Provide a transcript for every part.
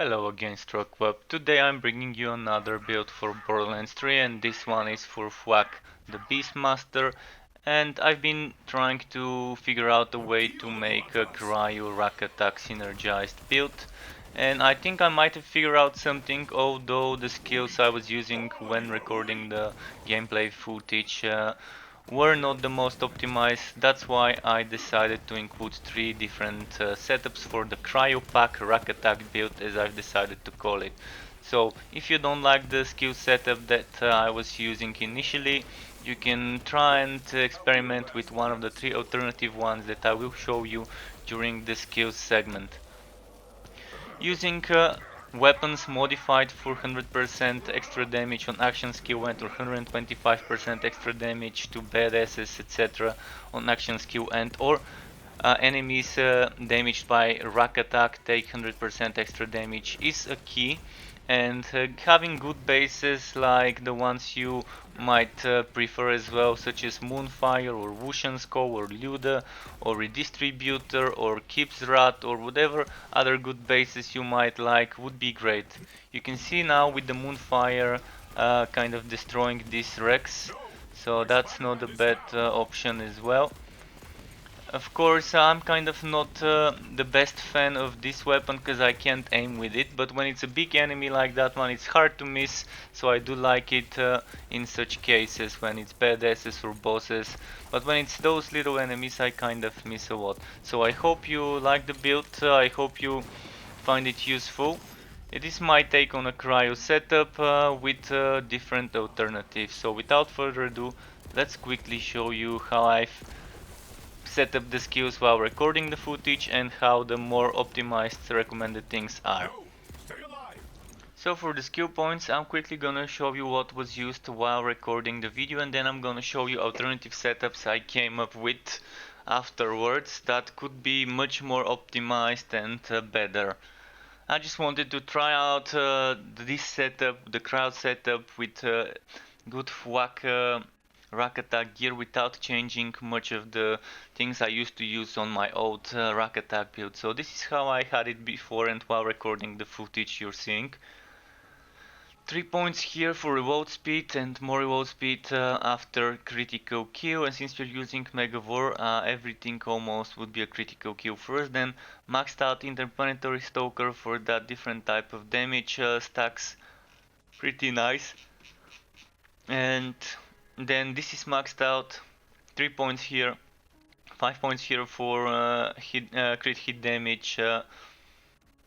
Hello again, Strokeweb. Today I'm bringing you another build for Borderlands 3, and this one is for FL4K, the Beastmaster. And I've been trying to figure out a way to make a Cryo Rakk attack synergized build. And I think I might have figured out something, although the skills I was using when recording the gameplay footage were not the most optimized. That's why I decided to include three different setups for the Cryo Rakk attack build, as I've decided to call it. So if you don't like the skill setup that I was using initially, you can try and experiment with one of the three alternative ones that I will show you during the skills segment. Using weapons modified for 100% extra damage on action skill end or 125% extra damage to badasses etc. on action skill end, or enemies damaged by Rakk attack take 100% extra damage is a key, and having good bases like the ones you might prefer as well, such as Moonfire or Wushensko or Luda or Redistributor or Kipsrat or whatever other good bases you might like would be great. You can see now with the Moonfire kind of destroying these Rakks, so that's not a bad option as well. Of course, I'm kind of not the best fan of this weapon because I can't aim with it, but when it's a big enemy like that one, it's hard to miss, so I do like it in such cases when it's badasses or bosses, but when it's those little enemies I kind of miss a lot. So I hope you like the build, I hope you find it useful. It is my take on a cryo setup with different alternatives, so without further ado, let's quickly show you how I've set up the skills while recording the footage and how the more optimized recommended things are. So for the skill points, I'm quickly gonna show you what was used while recording the video, and then I'm gonna show you alternative setups I came up with afterwards that could be much more optimized and better. I just wanted to try out this setup, the crowd setup, with good FL4K Rakk attack gear without changing much of the things I used to use on my old Rakk attack build. So this is how I had it before and while recording the footage you're seeing. 3 points here for reload speed and more reload speed after critical kill, and since you're using Megavore, everything almost would be a critical kill first. Then maxed out interplanetary Stalker for that different type of damage stacks, pretty nice. And then this is maxed out, 3 points here, 5 points here for crit hit damage.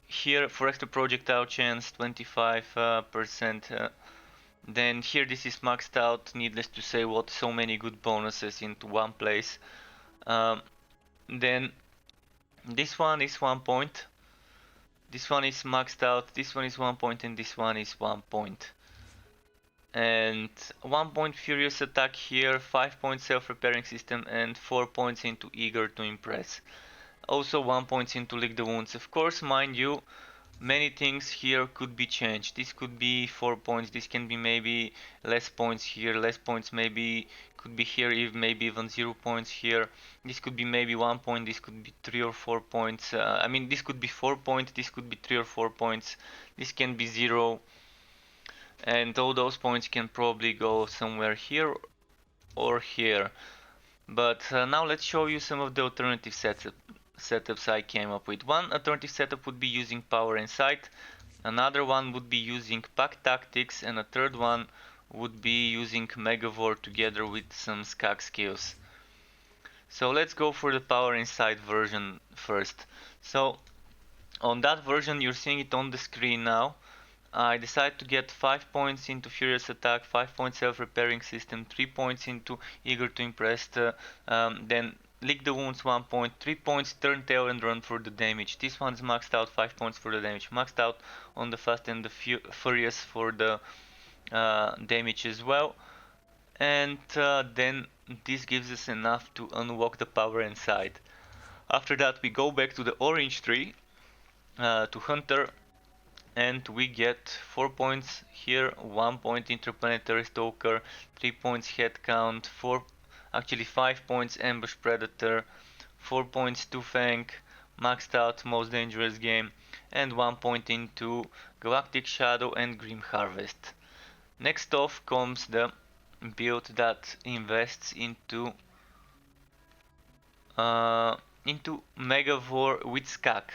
Here for extra projectile chance 25%. Then here this is maxed out, needless to say, what so many good bonuses into one place. Then this one is 1 point, this one is maxed out, this one is 1 point, and this one is 1 point. And 1 point furious attack here, 5 points self-repairing system, and 4 points into eager to impress. Also 1 point into lick the wounds. Of course, mind you, many things here could be changed. This could be 4 points, this can be maybe less points here, less points maybe could be here, maybe even 0 points here. This could be maybe 1 point, this could be 3 or 4 points. I mean, this could be 4 points, this could be 3 or 4 points, this can be 0. And all those points can probably go somewhere here or here. But now let's show you some of the alternative setups I came up with. One alternative setup would be using power and sight, another one would be using pack tactics, and a third one would be using Megavore together with some skag skills. So let's go for the power and sight version first. So on that version, you're seeing it on the screen now. I decided to get 5 points into Furious Attack, 5 points Self-Repairing System, 3 points into Eager to Impress, then Lick the Wounds 1 point, 3 points Turn Tail and Run for the damage. This one's maxed out, 5 points for the damage, maxed out on the Fast and the Furious for the damage as well. And then this gives us enough to unlock the power and sight. After that we go back to the orange tree, to Hunter, and we get 4 points here, 1 point interplanetary stalker, 3 points head count, 5 points ambush predator, 4 points two fang, maxed out, most dangerous game, and 1 point into Galactic Shadow and Grim Harvest. Next off comes the build that invests into Megavore with skag.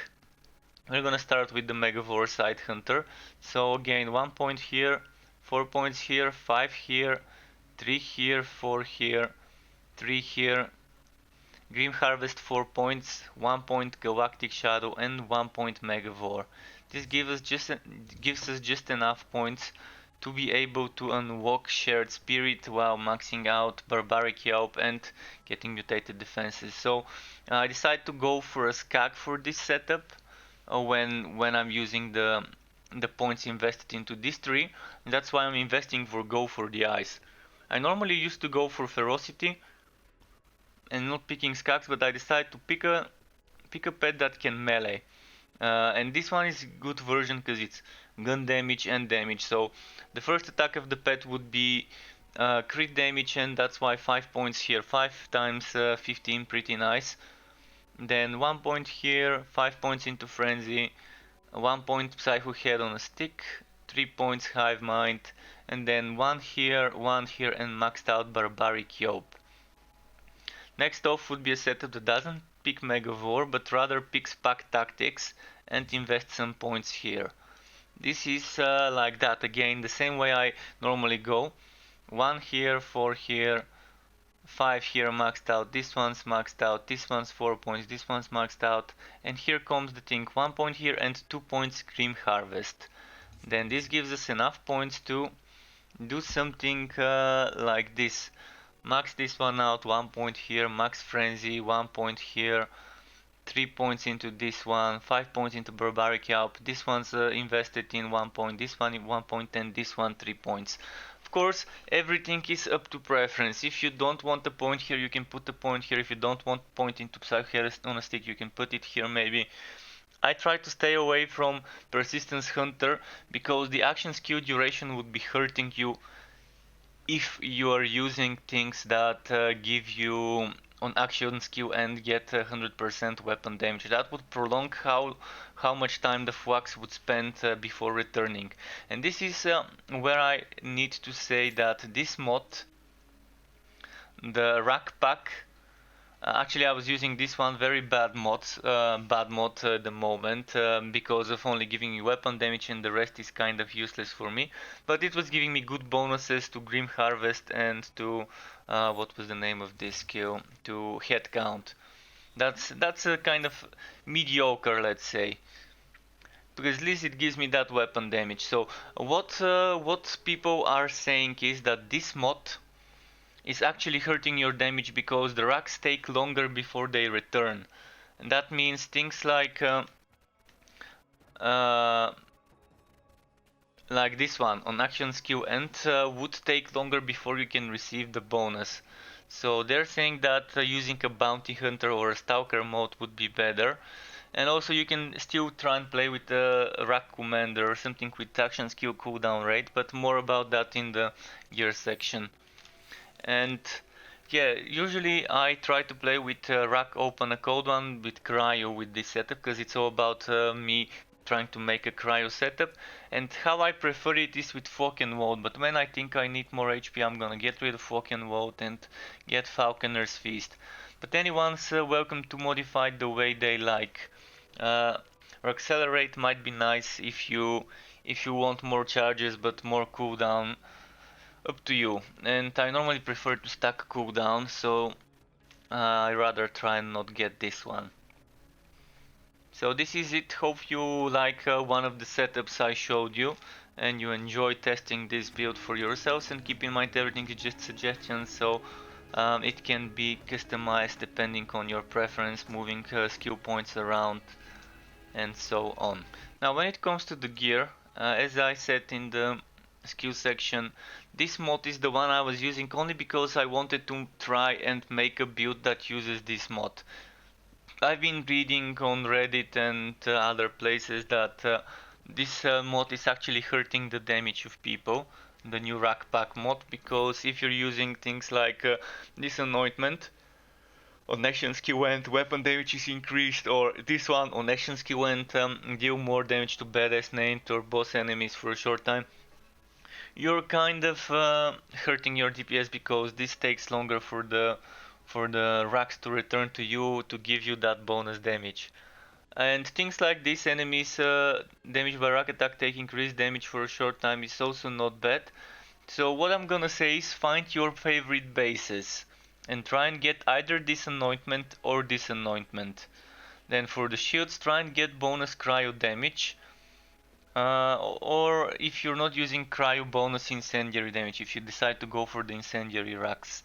We're gonna start with the Megavore Side Hunter. So again, 1 point here, 4 points here, 5 here, 3 here, 4 here, 3 here. Grim Harvest 4 points, 1 point Galactic Shadow and 1 point Megavore. This gives us just enough points to be able to unlock Shared Spirit while maxing out Barbaric Yelp and getting mutated defenses. So I decided to go for a skag for this setup when I'm using the points invested into this tree. And that's why I'm investing for go for the eyes. I normally used to go for ferocity and not picking skags, but I decided to pick a pet that can melee. And this one is a good version because it's gun damage and damage. So the first attack of the pet would be crit damage, and that's why 5 points here. 5 times 15, pretty nice. Then 1 point here, 5 points into frenzy, 1 point psycho head on a stick, 3 points hive mind, and then 1 here, and maxed out barbaric yoke. Next off would be a setup that doesn't pick Megavore, but rather picks pack tactics and invests some points here. This is like that, again, the same way I normally go. 1 here, 4 here, 5 here maxed out, this one's maxed out, this one's 4 points, this one's maxed out, and here comes the thing, 1 point here and 2 points Grim Harvest. Then this gives us enough points to do something like this. Max this one out, 1 point here, max frenzy, 1 point here, 3 points into this one, 5 points into barbaric yelp, this one's invested in 1 point, this one in 1 point, and this one 3 points. Of course, everything is up to preference. If you don't want a point here, you can put a point here. If you don't want a point into Psycho on a stick, you can put it here maybe. I try to stay away from Persistence Hunter because the action skill duration would be hurting you if you are using things that give you on action skill and get 100% weapon damage. That would prolong how much time the FL4K would spend before returning. And this is where I need to say that this mod, the Rakk pack, actually I was using this one, very bad mod at the moment because of only giving me weapon damage, and the rest is kind of useless for me. But it was giving me good bonuses to Grim Harvest and to what was the name of this skill, to head count. That's a kind of mediocre, let's say, because at least it gives me that weapon damage. So what people are saying is that this mod is actually hurting your damage because the Rakks take longer before they return. And that means things like this one on action skill end would take longer before you can receive the bonus. So they're saying that using a bounty hunter or a stalker mode would be better. And also you can still try and play with the Rakk Commander or something with action skill cooldown rate, but more about that in the gear section. And yeah, usually I try to play with Rakk open a code one with Cryo with this setup because it's all about me trying to make a Cryo setup. And how I prefer it is with Falcon Vote, but when I think I need more HP, I'm gonna get rid of Falcon Vote and get Falconer's Feast. But anyone's welcome to modify the way they like. Accelerate might be nice if you want more charges but more cooldown. Up to you. And I normally prefer to stack cooldown, so I rather try and not get this one. So this is it. Hope you like one of the setups I showed you and you enjoy testing this build for yourselves, and keep in mind everything is just suggestions, so it can be customized depending on your preference, moving skill points around and so on. Now when it comes to the gear, as I said in the skill section, this mod is the one I was using only because I wanted to try and make a build that uses this mod. I've been reading on Reddit and other places that this mod is actually hurting the damage of people, the new Rakk pack mod, because if you're using things like this anointment, on action skill end weapon damage is increased, or this one on action skill end deal more damage to badass named or boss enemies for a short time. You're kind of hurting your DPS because this takes longer for the Rakks to return to you to give you that bonus damage. And things like this, enemies damaged by Rakk attack take increased damage for a short time is also not bad. So what I'm gonna say is find your favorite bases and try and get either this anointment or this anointment. Then for the shields, try and get bonus cryo damage. Or if you're not using cryo, bonus incendiary damage if you decide to go for the incendiary Rakks.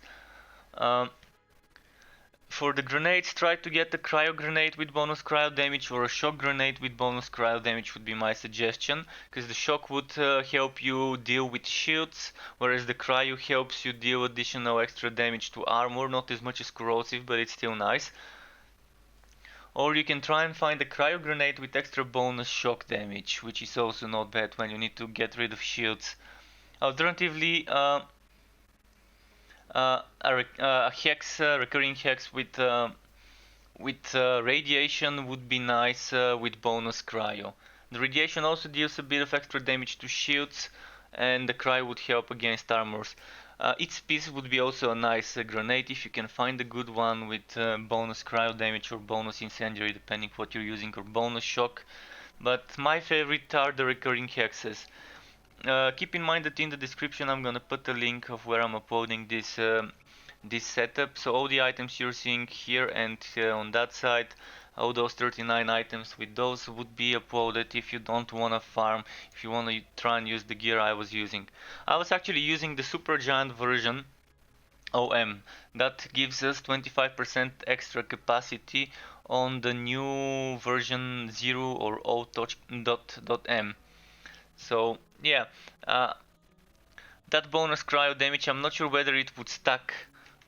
For the grenades, try to get a cryo grenade with bonus cryo damage or a shock grenade with bonus cryo damage would be my suggestion, because the shock would help you deal with shields, whereas the cryo helps you deal additional extra damage to armor, not as much as corrosive, but it's still nice. Or you can try and find a cryo grenade with extra bonus shock damage, which is also not bad when you need to get rid of shields. Alternatively, a hex, recurring hex with radiation would be nice with bonus cryo. The radiation also deals a bit of extra damage to shields, and the cryo would help against armors. Its piece would be also a nice grenade if you can find a good one with bonus cryo damage or bonus incendiary, depending what you're using, or bonus shock. But my favorite are the recurring hexes. Keep in mind that in the description I'm gonna put a link of where I'm uploading this this setup. So all the items you're seeing here and on that side, all those 39 items with those would be uploaded if you don't wanna farm, if you wanna try and use the gear I was using. I was actually using the super giant version OM. That gives us 25% extra capacity on the new version 0 or O.M. So yeah, that bonus cryo damage, I'm not sure whether it would stack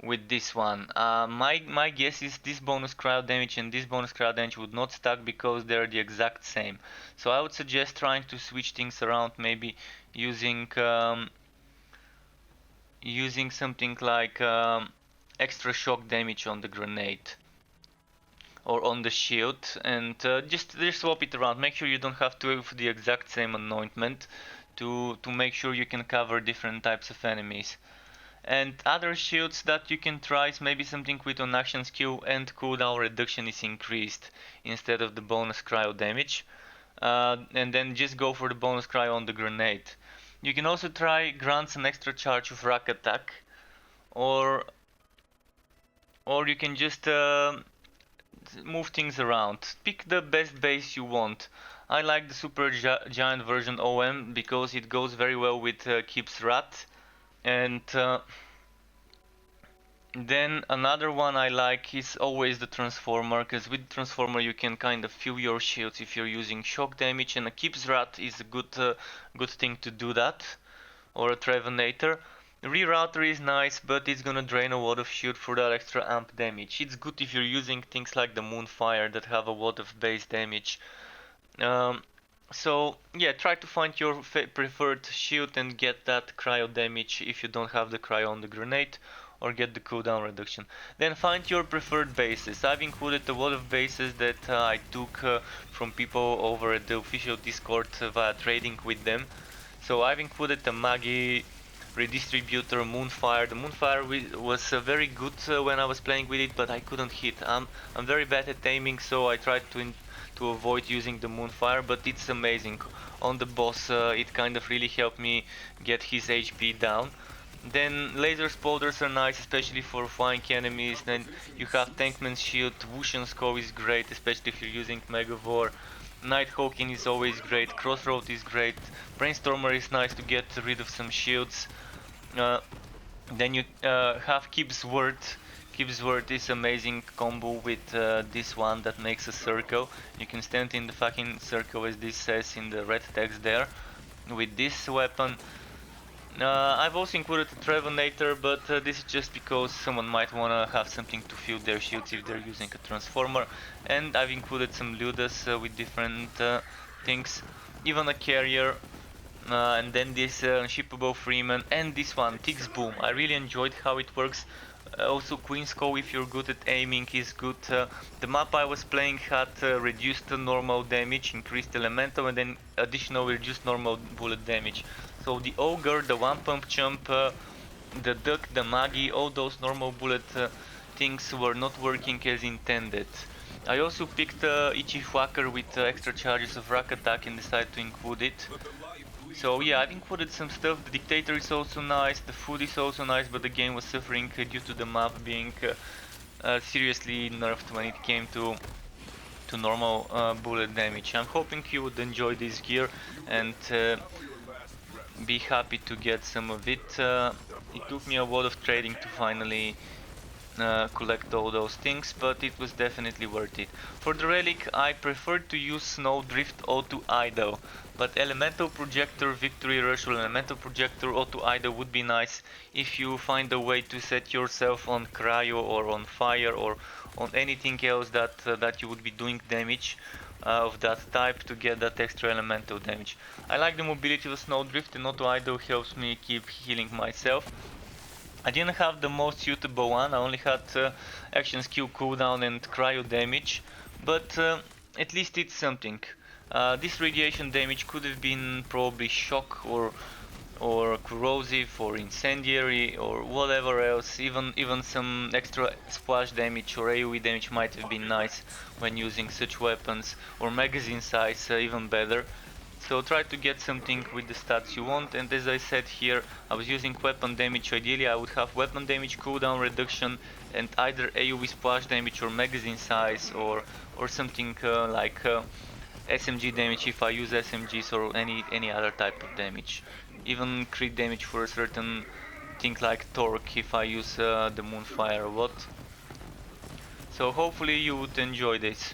with this one. My guess is this bonus cryo damage and this bonus cryo damage would not stack because they're the exact same. So I would suggest trying to switch things around, maybe using using something like extra shock damage on the grenade or on the shield, and just swap it around. Make sure you don't have to have the exact same anointment to make sure you can cover different types of enemies. And other shields that you can try is maybe something with on action skill and cooldown reduction is increased instead of the bonus cryo damage, and then just go for the bonus cryo on the grenade. You can also try grants an extra charge of Rakk attack, or you can just move things around. Pick the best base you want. I like the super giant version OM because it goes very well with Keeps Rat. And then another one I like is always the Transformer, because with the Transformer you can kind of fill your shields if you're using shock damage, and a Keeps Rat is a good thing to do that, or a Trevenator. Rerouter is nice, but it's gonna drain a lot of shield for that extra amp damage. It's good if you're using things like the Moonfire that have a lot of base damage. So yeah, try to find your preferred shield and get that cryo damage if you don't have the cryo on the grenade, or get the cooldown reduction. Then find your preferred bases. I've included a lot of bases that I took from people over at the official Discord via trading with them. So I've included the Magi, Redistributor, Moonfire. The Moonfire was very good when I was playing with it, but I couldn't hit. I'm very bad at aiming, so I tried to avoid using the Moonfire, but it's amazing. On the boss, it kind of really helped me get his HP down. Then laser spotters are nice, especially for flying enemies. Then you have Tankman's Shield, Wushan's Skull is great, especially if you're using Megavore. Nighthawking is always great, Crossroad is great, Brainstormer is nice to get rid of some shields. Then you have Kib's Word. Kib's Word is amazing combo with this one that makes a circle. You can stand in the fucking circle as this says in the red text there with this weapon. I've also included a Trevenator, but this is just because someone might wanna have something to fill their shields if they're using a Transformer. And I've included some Ludas with different things, even a Carrier, and then this Unshippable Freeman, and this one, Tig's Boom. I really enjoyed how it works Also Queen's if you're good at aiming is good. The map I was playing had reduced normal damage, increased elemental, and then additional reduced normal bullet damage. So the ogre, the one pump jump, the duck, the magi, all those normal bullet things were not working as intended. I also picked Ichi Whacker with extra charges of Rakk attack and decided to include it. So yeah, I've included some stuff. The dictator is also nice, the food is also nice, but the game was suffering due to the map being seriously nerfed when it came to normal bullet damage. I'm hoping you would enjoy this gear and be happy to get some of it. It took me a lot of trading to finally collect all those things, but it was definitely worth it. For the relic, I preferred to use Snowdrift Auto Idle, but Elemental Projector, Victory Rush or Elemental Projector Auto Idle would be nice if you find a way to set yourself on Cryo or on Fire or on anything else that you would be doing damage of that type to get that extra elemental damage. I like the mobility of Snowdrift, and Auto Idle helps me keep healing myself. I didn't have the most suitable one, I only had action skill cooldown and cryo damage, but at least it's something. This radiation damage could have been probably shock or corrosive or incendiary or whatever else. Even some extra splash damage or AoE damage might have been nice when using such weapons, or magazine size even better. So try to get something with the stats you want, and as I said here, I was using weapon damage. Ideally I would have weapon damage, cooldown reduction, and either AoE splash damage or magazine size, or something like SMG damage if I use SMGs, or any other type of damage. Even crit damage for a certain thing like torque if I use the Moonfire a lot. So hopefully you would enjoy this.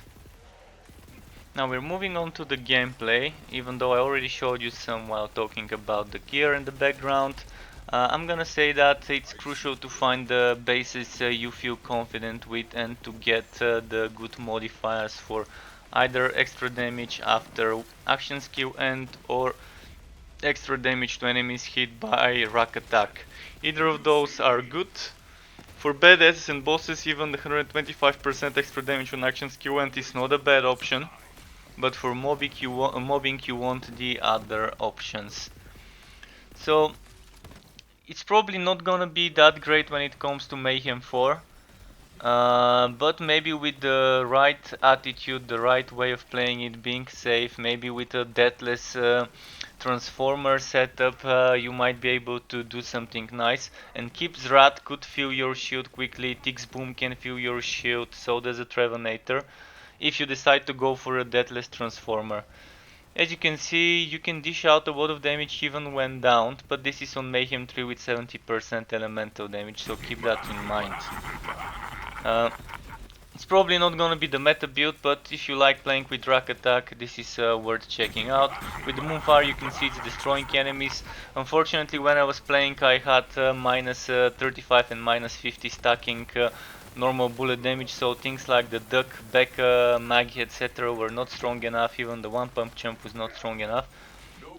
Now we're moving on to the gameplay, even though I already showed you some while talking about the gear in the background. I'm gonna say that it's crucial to find the bases you feel confident with and to get the good modifiers for either extra damage after action skill and or extra damage to enemies hit by Rakk attack. Either of those are good. For badasses and bosses, even the 125% extra damage on action skill end is not a bad option. But for mobbing you want the other options. So it's probably not gonna be that great when it comes to Mayhem 4. But maybe with the right attitude, the right way of playing it, being safe, maybe with a deathless transformer setup, you might be able to do something nice. And Kip's Rat could fill your shield quickly, Tix Boom can fill your shield, so does a Trevenator, if you decide to go for a deathless transformer. As you can see, you can dish out a lot of damage even when downed, but this is on Mayhem 3 with 70% elemental damage, so keep that in mind. It's probably not gonna be the meta build, but if you like playing with Rakk attack, this is worth checking out. With the Moonfire you can see it's destroying enemies. Unfortunately when I was playing I had minus 35 and minus 50 stacking normal bullet damage, so things like the duck, back, magi, etc. were not strong enough. Even the one pump jump was not strong enough,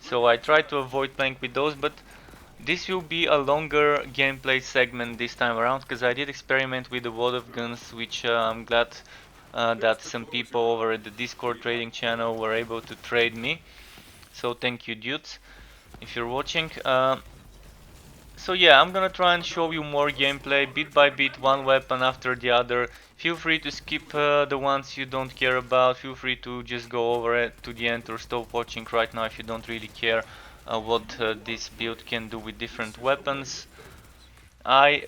so I tried to avoid playing with those. But this will be a longer gameplay segment this time around, because I did experiment with a lot of guns, which I'm glad that some people over at the Discord trading channel were able to trade me, so thank you dudes if you're watching. So yeah, I'm gonna try and show you more gameplay, bit by bit, one weapon after the other. Feel free to skip the ones you don't care about, feel free to just go over it to the end or stop watching right now if you don't really care what this build can do with different weapons. I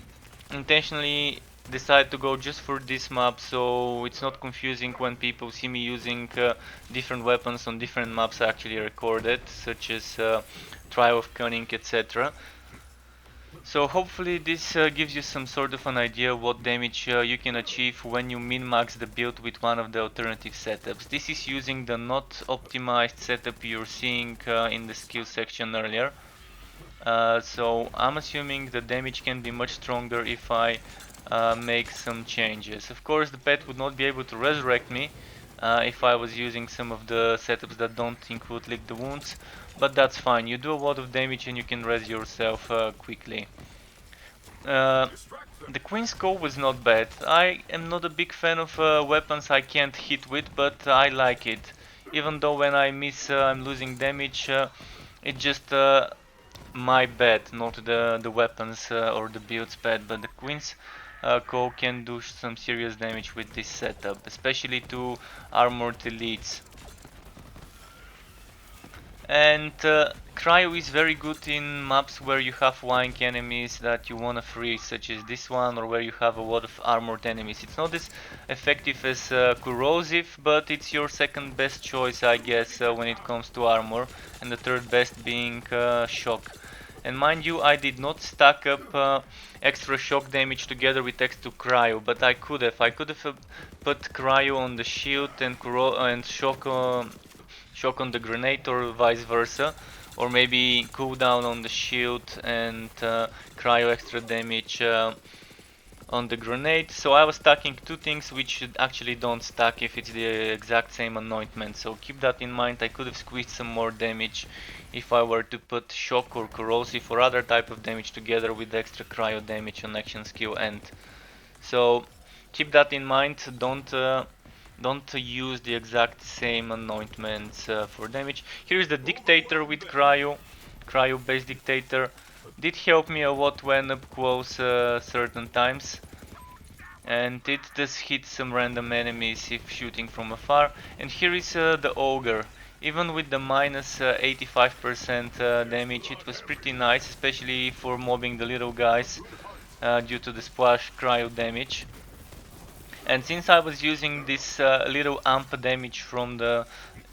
intentionally decided to go just for this map, so it's not confusing when people see me using different weapons on different maps I actually recorded, such as Trial of Cunning, etc. So hopefully this gives you some sort of an idea what damage you can achieve when you min-max the build with one of the alternative setups. This is using the not optimized setup you're seeing in the skill section earlier. So I'm assuming the damage can be much stronger if I make some changes. Of course the pet would not be able to resurrect me if I was using some of the setups that don't include lick the wounds, but that's fine. You do a lot of damage and you can res yourself quickly. Uh, the Queen's Cove was not bad. I am not a big fan of weapons I can't hit with, but I like it. Even though when I miss I'm losing damage, it's just my bad, not the weapons or the build's bad, but the Queen's Cove can do some serious damage with this setup, especially to armored elites. And Cryo is very good in maps where you have flying enemies that you wanna freeze, such as this one, or where you have a lot of armored enemies. It's not as effective as corrosive, but it's your second best choice, I guess, when it comes to armor, and the third best being shock. And mind you, I did not stack up extra shock damage together with extra cryo, but I could have. I could have put cryo on the shield and shock on the grenade, or vice versa, or maybe cooldown on the shield and cryo extra damage on the grenade. So I was stacking two things which actually don't stack if it's the exact same anointment, so keep that in mind. I could have squeezed some more damage if I were to put shock or corrosive or other type of damage together with extra cryo damage on action skill end. So keep that in mind. Don't use the exact same anointments for damage. Here is the dictator with cryo based dictator. Did help me a lot when up close certain times, and it does hit some random enemies if shooting from afar. And here is the ogre. Even with the minus 85% damage, it was pretty nice, especially for mobbing the little guys due to the splash cryo damage. And since I was using this little amp damage from the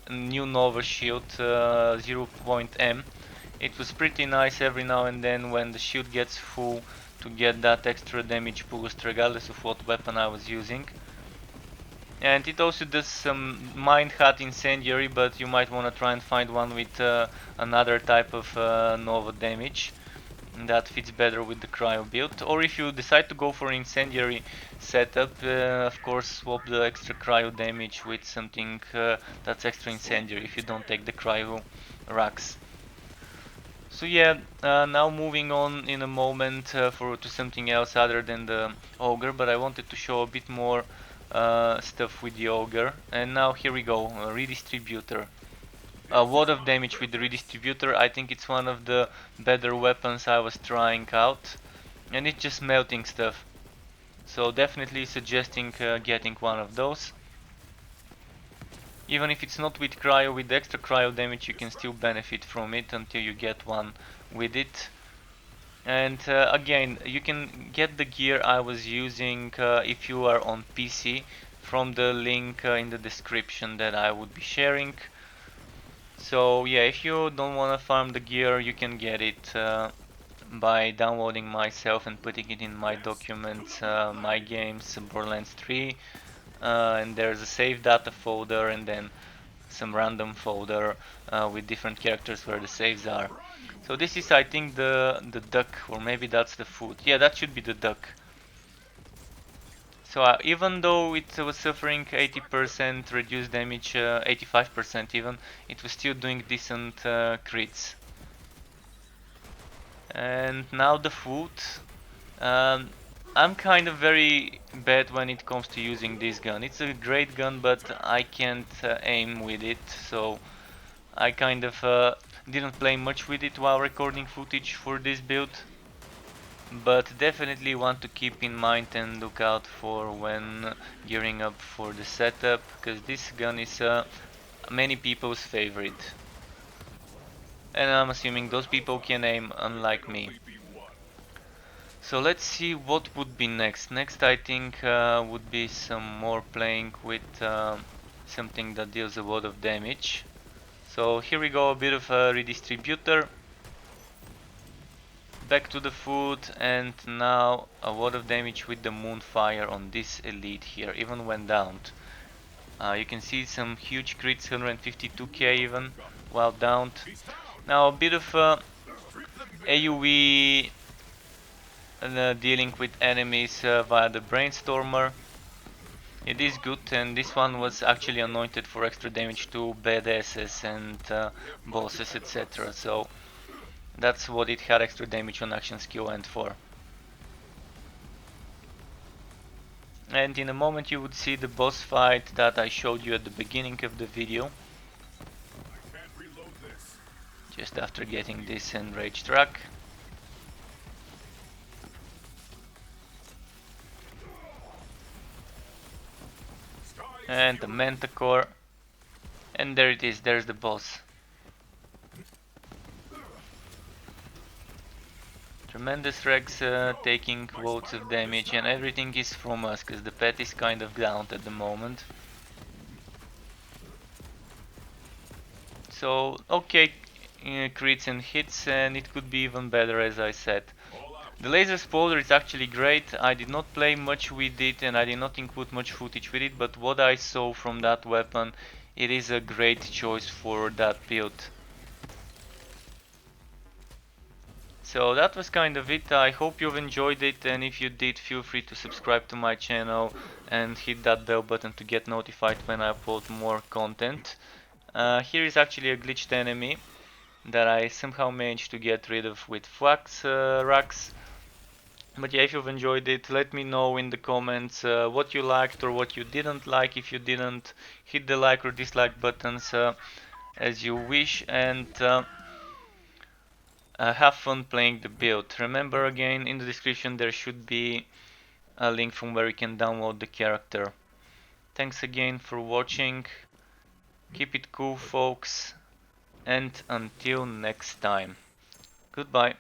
new Nova shield 0.m, it was pretty nice every now and then when the shield gets full to get that extra damage boost regardless of what weapon I was using. And it also does some Mind Hat Incendiary, but you might want to try and find one with another type of Nova damage that fits better with the cryo build. Or if you decide to go for incendiary setup, of course swap the extra cryo damage with something that's extra incendiary if you don't take the Cryo Rakks. So yeah, now moving on in a moment to something else other than the ogre, but I wanted to show a bit more stuff with the ogre. And now here we go, redistributor. A lot of damage with the redistributor. I think it's one of the better weapons I was trying out, and it's just melting stuff. So definitely suggesting getting one of those. Even if it's not with cryo, with the extra cryo damage you can still benefit from it until you get one with it. And again, you can get the gear I was using if you are on PC from the link in the description that I would be sharing. So yeah, if you don't want to farm the gear, you can get it by downloading myself and putting it in my documents, my games, Borderlands 3, and there's a save data folder and then some random folder with different characters where the saves are. So this is, I think, the duck, or maybe that's the food. Yeah, that should be the duck. So even though it was suffering 80% reduced damage, 85% even, it was still doing decent crits. And now the food. I'm kind of very bad when it comes to using this gun. It's a great gun, but I can't aim with it, so I kind of didn't play much with it while recording footage for this build. But definitely want to keep in mind and look out for when gearing up for the setup, because this gun is many people's favorite. And I'm assuming those people can aim, unlike me. So let's see what would be next. Next I think would be some more playing with something that deals a lot of damage. So here we go, a bit of a redistributor. Back to the food, and now a lot of damage with the Moonfire on this elite here, even when downed. You can see some huge crits, 152k even, while downed. Now a bit of AoE dealing with enemies via the Brainstormer. It is good, and this one was actually anointed for extra damage to badasses and bosses, etc. So that's what it had extra damage on action skill and for. and in a moment you would see the boss fight that I showed you at the beginning of the video. Just after getting this enraged Rakk. And the Manticore. And there it is, there's the boss. Tremendous Rakks taking loads of damage, and everything is from us, cause the pet is kind of down at the moment. So, okay, crits and hits, and it could be even better, as I said. The laser spoiler is actually great. I did not play much with it and I did not include much footage with it, but what I saw from that weapon, it is a great choice for that build. So that was kind of it. I hope you've enjoyed it, and if you did, feel free to subscribe to my channel and hit that bell button to get notified when I upload more content. Here is actually a glitched enemy that I somehow managed to get rid of with Rakks. But yeah, if you've enjoyed it, let me know in the comments what you liked or what you didn't like. If you didn't, hit the like or dislike buttons as you wish, and have fun playing the build. Remember, again, in the description there should be a link from where you can download the character. Thanks again for watching. Keep it cool, folks, and until next time. Goodbye.